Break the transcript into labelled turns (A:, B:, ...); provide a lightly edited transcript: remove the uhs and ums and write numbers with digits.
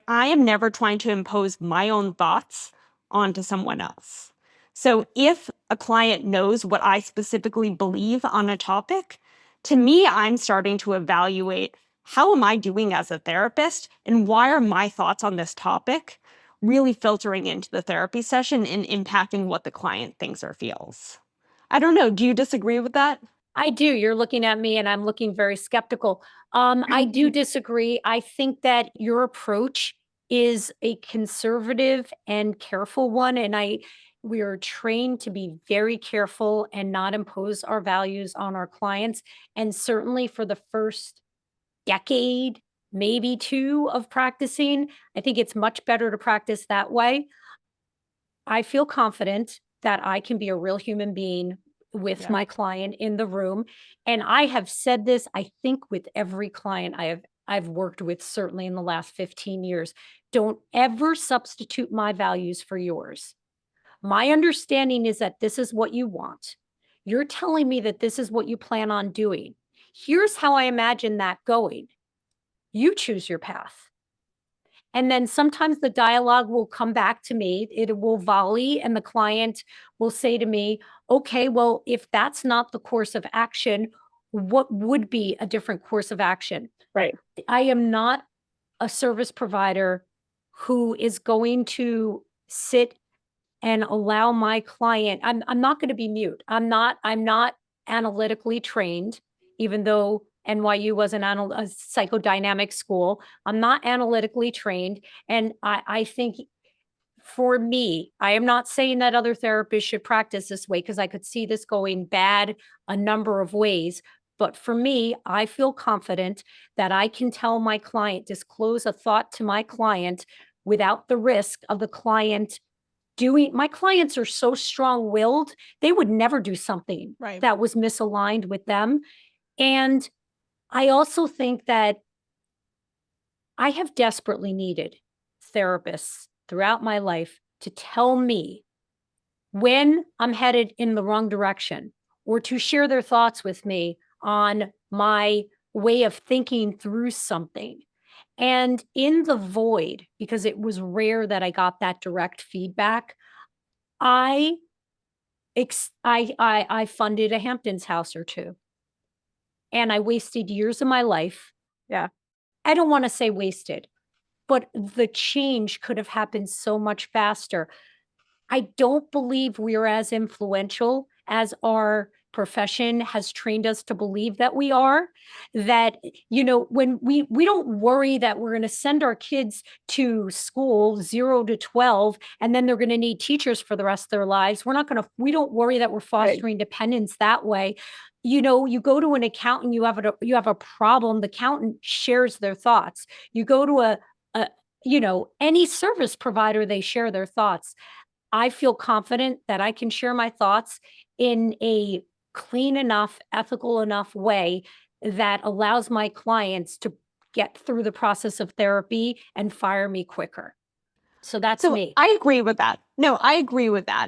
A: I am never trying to impose my own thoughts onto someone else. So if a client knows what I specifically believe on a topic, to me, I'm starting to evaluate how am I doing as a therapist and why are my thoughts on this topic really filtering into the therapy session and impacting what the client thinks or feels. I don't know. Do you disagree with that?
B: I do. You're looking at me and I'm looking very skeptical. I do disagree. I think that your approach is a conservative and careful one. And we are trained to be very careful and not impose our values on our clients. And certainly for the first decade, maybe two of practicing, I think it's much better to practice that way. I feel confident that I can be a real human being with
A: Yeah.
B: my client in the room. And I have said this, I think, with every client I've worked with, certainly in the last 15 years. Don't ever substitute my values for yours. My understanding is that this is what you want. You're telling me that this is what you plan on doing. Here's how I imagine that going. You choose your path. And then sometimes the dialogue will come back to me, it will volley, and the client will say to me, okay, well, if that's not the course of action, what would be a different course of action?
A: Right.
B: I am not a service provider who is going to sit and allow my client, I'm not going to be mute. I'm not analytically trained, even though NYU was a psychodynamic school. I'm not analytically trained. And I think for me, I am not saying that other therapists should practice this way because I could see this going bad a number of ways. But for me, I feel confident that I can tell my client, disclose a thought to my client without the risk of the client doing. My clients are so strong-willed, they would never do something
A: Right.
B: that was misaligned with them. And I also think that I have desperately needed therapists throughout my life to tell me when I'm headed in the wrong direction or to share their thoughts with me on my way of thinking through something. And in the void, because it was rare that I got that direct feedback, I I funded a Hamptons house or two, and I wasted years of my life.
A: Yeah.
B: I don't want to say wasted, but the change could have happened so much faster. I don't believe we're as influential as our profession has trained us to believe that we are. That, when we don't worry that we're going to send our kids to school 0 to 12 and then they're going to need teachers for the rest of their lives. We don't worry that we're
A: Right.
B: fostering dependence that way. You go to an accountant, you have a problem, the accountant shares their thoughts. You go to a any service provider, they share their thoughts. I feel confident that I can share my thoughts in a clean enough, ethical enough way that allows my clients to get through the process of therapy and fire me quicker. So that's
A: So
B: me.
A: I agree with that. No, I agree with that.